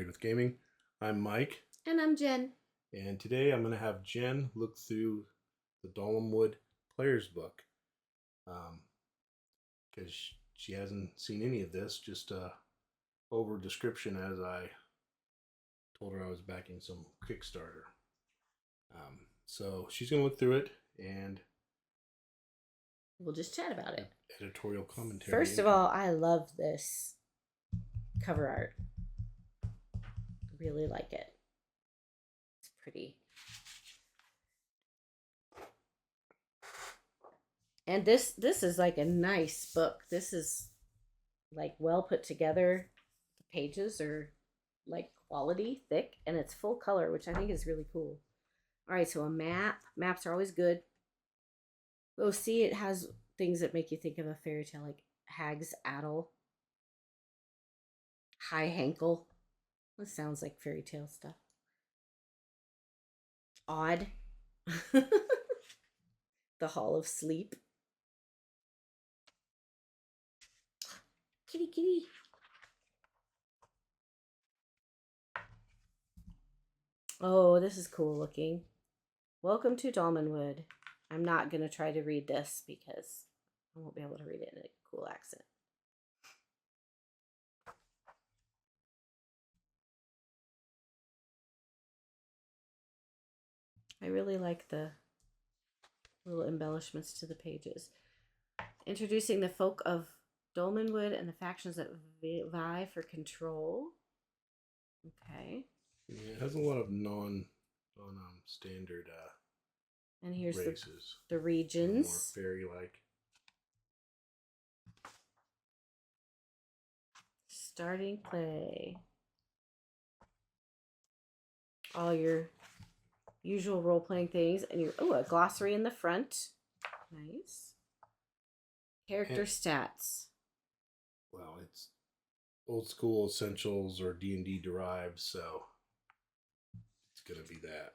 with Gaming. I'm Mike. And I'm Jen. And today I'm going to have Jen look through the Dolmenwood Player's Book. Because she hasn't seen any of this, just over description as I told her I was backing some Kickstarter. So she's going to look through it and we'll just chat about it. Editorial commentary. First of all, I love this cover art. Really like it. It's pretty. And this is like a nice book. This is like well put together. The pages are like quality, thick, and it's full color, which I think is really cool. All right, so a map. Maps are always good. Oh, see, it has things that make you think of a fairy tale, like Hag's Addle, High Hankel. This sounds like fairy tale stuff. Odd. The Hall of Sleep. Kitty, kitty. Oh, this is cool looking. Welcome to Dolmenwood. I'm not going to try to read this because I won't be able to read it in a cool accent. I really like the little embellishments to the pages. Introducing the folk of Dolmenwood and the factions that vie for control. Okay. Yeah, it has a lot of non-standard and here's races. The regions. More fairy-like. Starting play. All your usual role-playing things. And your a glossary in the front. Nice. Character stats. Well, it's old school essentials or D&D derived, so it's going to be that.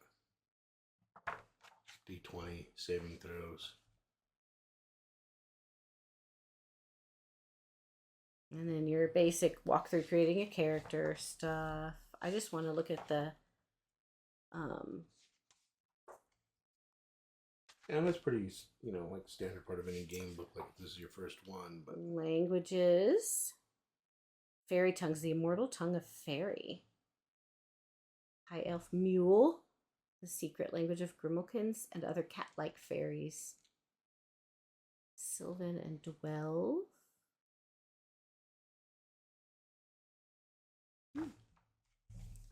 D20 saving throws. And then your basic walkthrough creating a character stuff. I just want to look at the and that's pretty, like standard part of any game book. Like this is your first one, but languages. Fairy tongues, the immortal tongue of fairy. High elf mule, the secret language of grimalkins and other cat-like fairies. Sylvan and dwell.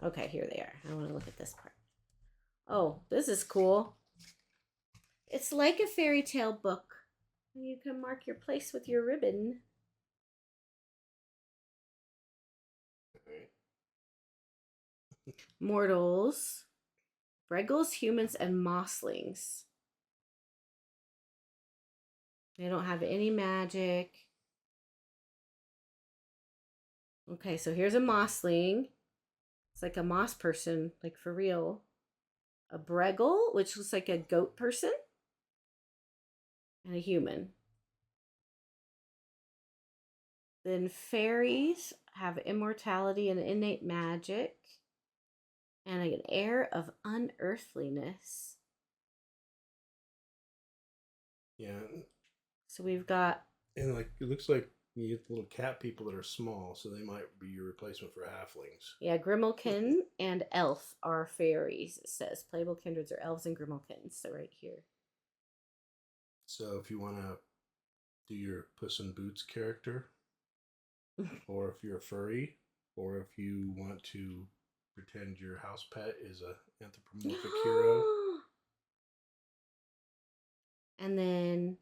Okay, here they are. I want to look at this part. Oh, this is cool. It's like a fairy tale book. You can mark your place with your ribbon. Mortals, Breggles, humans, and mosslings. They don't have any magic. Okay, so here's a mossling. It's like a moss person, like for real. A Breggle, which looks like a goat person. And a human. Then fairies have immortality and innate magic. And an air of unearthliness. Yeah. So we've got... And like, it looks like you get little cat people that are small, so they might be your replacement for halflings. Yeah, Grimalkin and elf are fairies, it says. Playable kindreds are elves and grimalkins, so right here. So if you want to do your Puss in Boots character, or if you're a furry, or if you want to pretend your house pet is a anthropomorphic hero. And then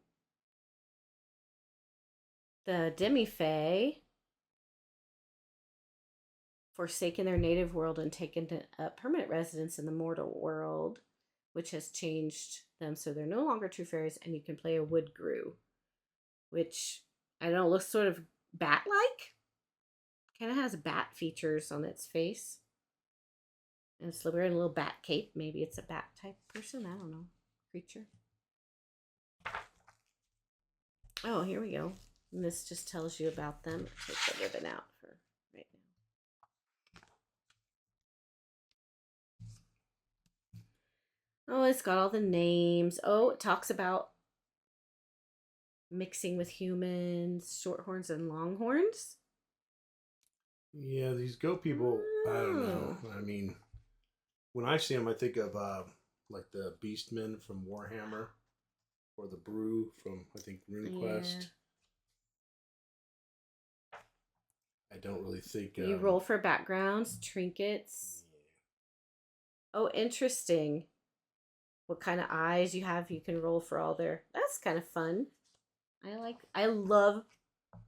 the demi-fae forsaken their native world and taken a permanent residence in the mortal world, which has changed them so they're no longer true fairies, and you can play a wood grue, which I don't know, looks sort of bat-like. Kind of has bat features on its face. And it's wearing a little bat cape. Maybe it's a bat type person. I don't know. Creature. Oh, here we go. And this just tells you about them. Take the ribbon out for right now. Oh, it's got all the names. Oh, it talks about mixing with humans, shorthorns and longhorns. Yeah, these goat people, I don't know. Oh. I mean, when I see them, I think of like the Beastmen from Warhammer or the Brew from, I think, RuneQuest. Yeah. I don't really think. You roll for backgrounds, trinkets. Oh, interesting. What kind of eyes you have, you can roll for all their. That's kind of fun. I love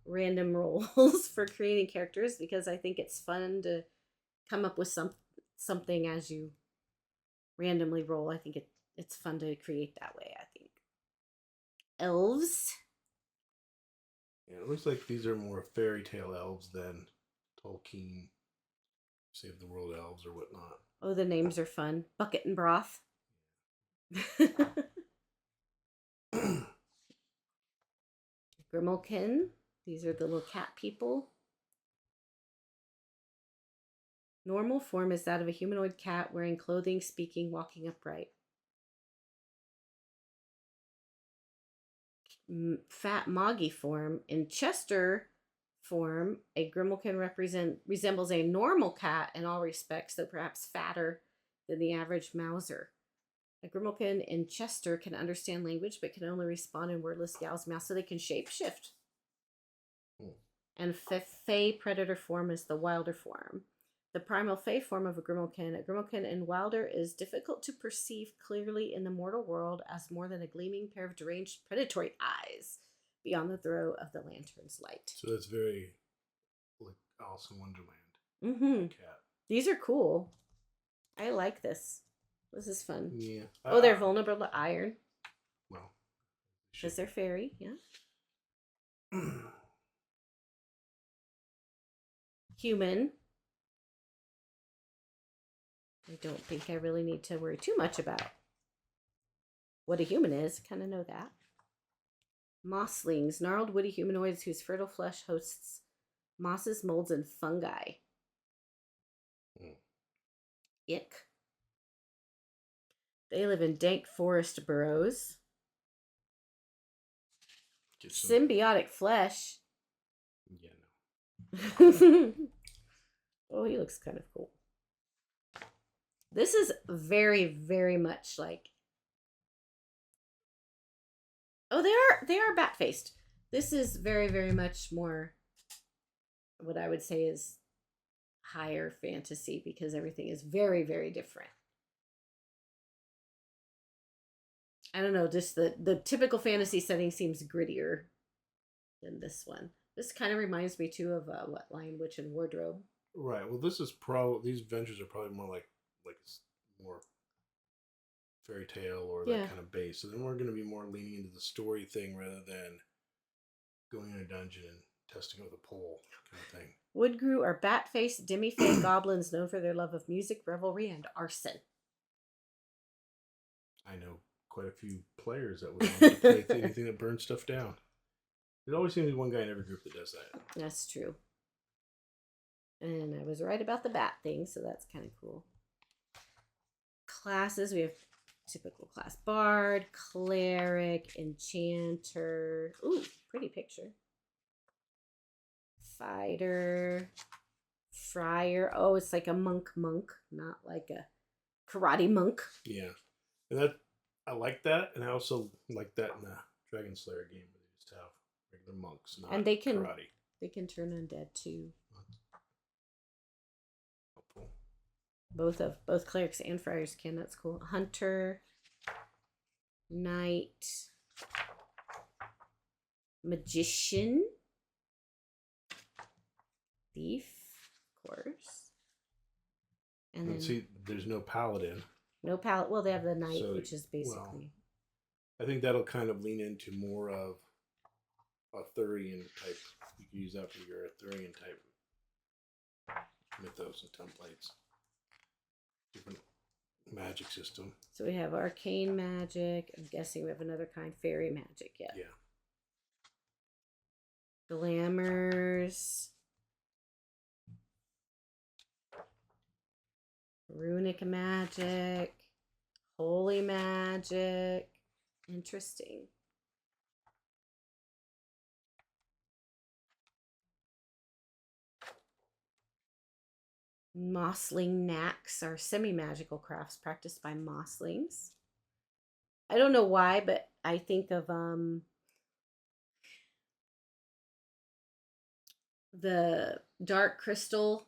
random rolls for creating characters because I think it's fun to come up with something as you randomly roll. I think it's fun to create that way, I think. Elves. Yeah, it looks like these are more fairy tale elves than Tolkien, Save the World elves or whatnot. Oh, the names are fun. Bucket and Broth. Grimalkin. These are the little cat people. Normal form is that of a humanoid cat wearing clothing, speaking, walking upright. Fat Moggy form. In Chester form, a Grimalkin resembles a normal cat in all respects, though perhaps fatter than the average Mouser. A Grimalkin in Chester can understand language, but can only respond in wordless yowls, meows, so they can shapeshift. And Fey predator form is the wilder form. The primal Fey form of a Grimalkin in wilder is difficult to perceive clearly in the mortal world as more than a gleaming pair of deranged predatory eyes beyond the throw of the lantern's light. So that's very like Alice in Wonderland. Mm-hmm. Cat. These are cool. I like this. This is fun. Yeah. Oh, they're vulnerable to iron. Well, because they're fairy, yeah. Human. I don't think I really need to worry too much about what a human is. Kind of know that. Mosslings, gnarled woody humanoids whose fertile flesh hosts mosses, molds, and fungi. Ick. They live in dank forest burrows. Symbiotic flesh. Yeah, no. Oh, he looks kind of cool. This is very, very much like. Oh, they are bat faced. This is very, very much more. What I would say is higher fantasy because everything is very, very different. I don't know, just the typical fantasy setting seems grittier than this one. This kind of reminds me too of what Lion, Witch, and Wardrobe. Right. Well, this is these adventures are probably more like more fairy tale or that kind of base. So then we're going to be more leaning into the story thing rather than going in a dungeon and testing with a pole kind of thing. Woodgrue are bat-faced, demi-fey goblins known for their love of music, revelry, and arson. I know quite a few players that would want to play anything that burns stuff down. There's always seems to be one guy in every group that does that. That's true. And I was right about the bat thing, so that's kind of cool. Classes, we have typical class. Bard, Cleric, Enchanter. Ooh, pretty picture. Fighter, Friar. Oh, it's like a monk, not like a karate monk. Yeah. And I like that, and I also like that in the Dragon Slayer game where they just have regular monks, not and karate. They can turn undead too. Helpful. Both clerics and friars can. That's cool. Hunter, knight, magician, thief, of course. And then see, there's no paladin. No paladin. Well, they have the knight, which is basically. Well, I think that'll kind of lean into more of Arthurian type. You can use that for your Arthurian type mythos and templates. Different magic system. So we have arcane magic. I'm guessing we have another kind, fairy magic. Yeah. Yeah. Glamours. Runic magic. Holy magic. Interesting. Mossling knacks are semi-magical crafts practiced by mosslings. I don't know why, but I think of the Dark Crystal,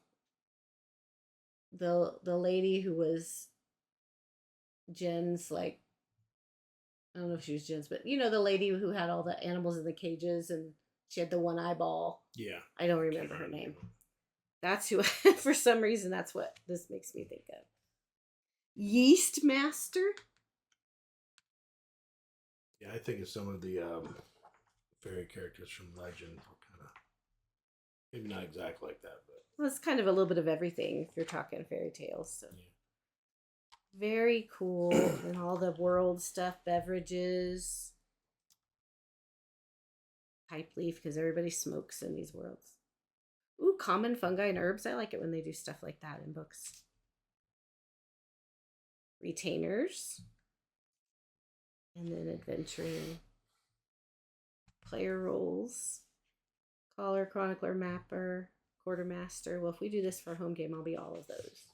the lady who was Jen's, like, I don't know if she was Jen's, but you know, the lady who had all the animals in the cages and she had the one eyeball. Yeah. I don't remember her name. That's who, for some reason, that's what this makes me think of. Yeast Master? Yeah, I think of some of the fairy characters from legend. Kind of, maybe not exactly like that, but Well, it's kind of a little bit of everything if you're talking fairy tales. So. yeah. Very cool. And all the world stuff, beverages. Pipe leaf, because everybody smokes in these worlds. Ooh, common fungi and herbs. I like it when they do stuff like that in books. Retainers. And then adventuring. Player roles. Caller, chronicler, mapper, quartermaster. Well, if we do this for a home game, I'll be all of those.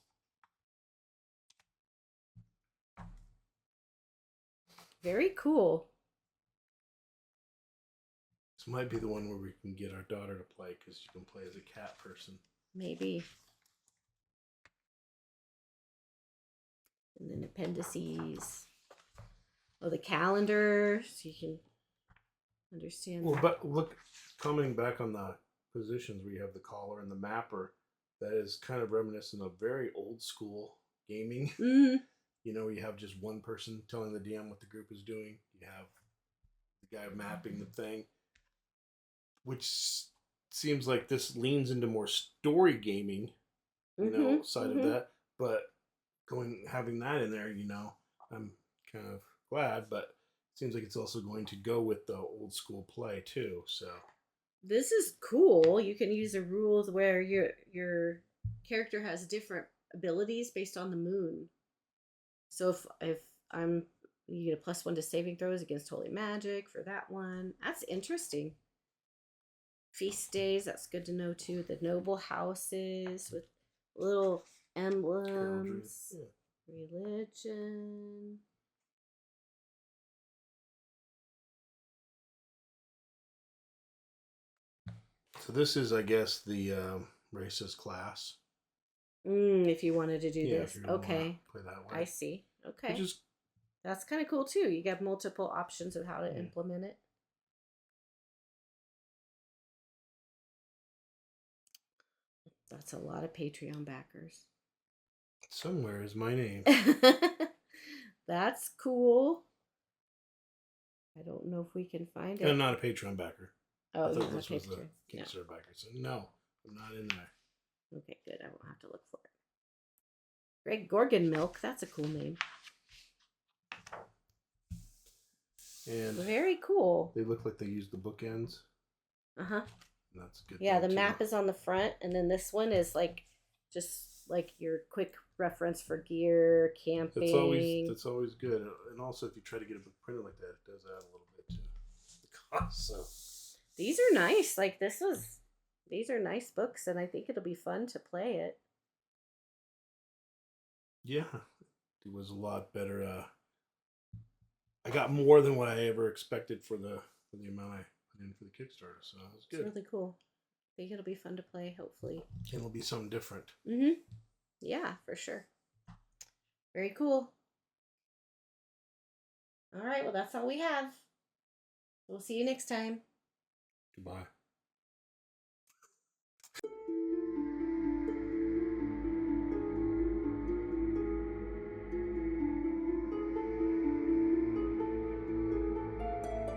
Very cool. This might be the one where we can get our daughter to play because she can play as a cat person. Maybe. And then appendices. Oh, the calendar, so you can understand. Well, but look, commenting back on the positions where you have the caller and the mapper, that is kind of reminiscent of very old school gaming. Mm-hmm. You know, you have just one person telling the DM what the group is doing. You have the guy mapping the thing, which seems like this leans into more story gaming, you know, side of that. But having that in there, you know, I'm kind of glad. But it seems like it's also going to go with the old school play too. So this is cool. You can use the rules where your character has different abilities based on the moon. So if you get a +1 to saving throws against holy magic for that one. That's interesting. Feast days, that's good to know too. The noble houses with little emblems. Yeah. Religion. So this is, I guess, the racist class. If you wanted to do this. Okay. Play that way. I see. Okay. That's kind of cool too. You got multiple options of how to implement it. That's a lot of Patreon backers. Somewhere is my name. That's cool. I don't know if we can find it. I'm not a Patreon backer. Oh, I thought this was Patreon. a Kickstarter backer. So no, I'm not in there. Okay, good. I won't have to look for it. Greg Gorgon Milk. That's a cool name. And very cool. They look like they use the bookends. Uh-huh. That's good. Yeah, the map is on the front, and then this one is like just like your quick reference for gear, camping. That's always good. And also, if you try to get a book printed like that, it does add a little bit to the cost. So these are nice. Like these are nice books, and I think it'll be fun to play it. Yeah, it was a lot better. I got more than what I ever expected for the amount I put in for the Kickstarter, so it was good. It's really cool. I think it'll be fun to play, hopefully. It'll be something different. Mm-hmm. Yeah, for sure. Very cool. All right, well, that's all we have. We'll see you next time. Goodbye.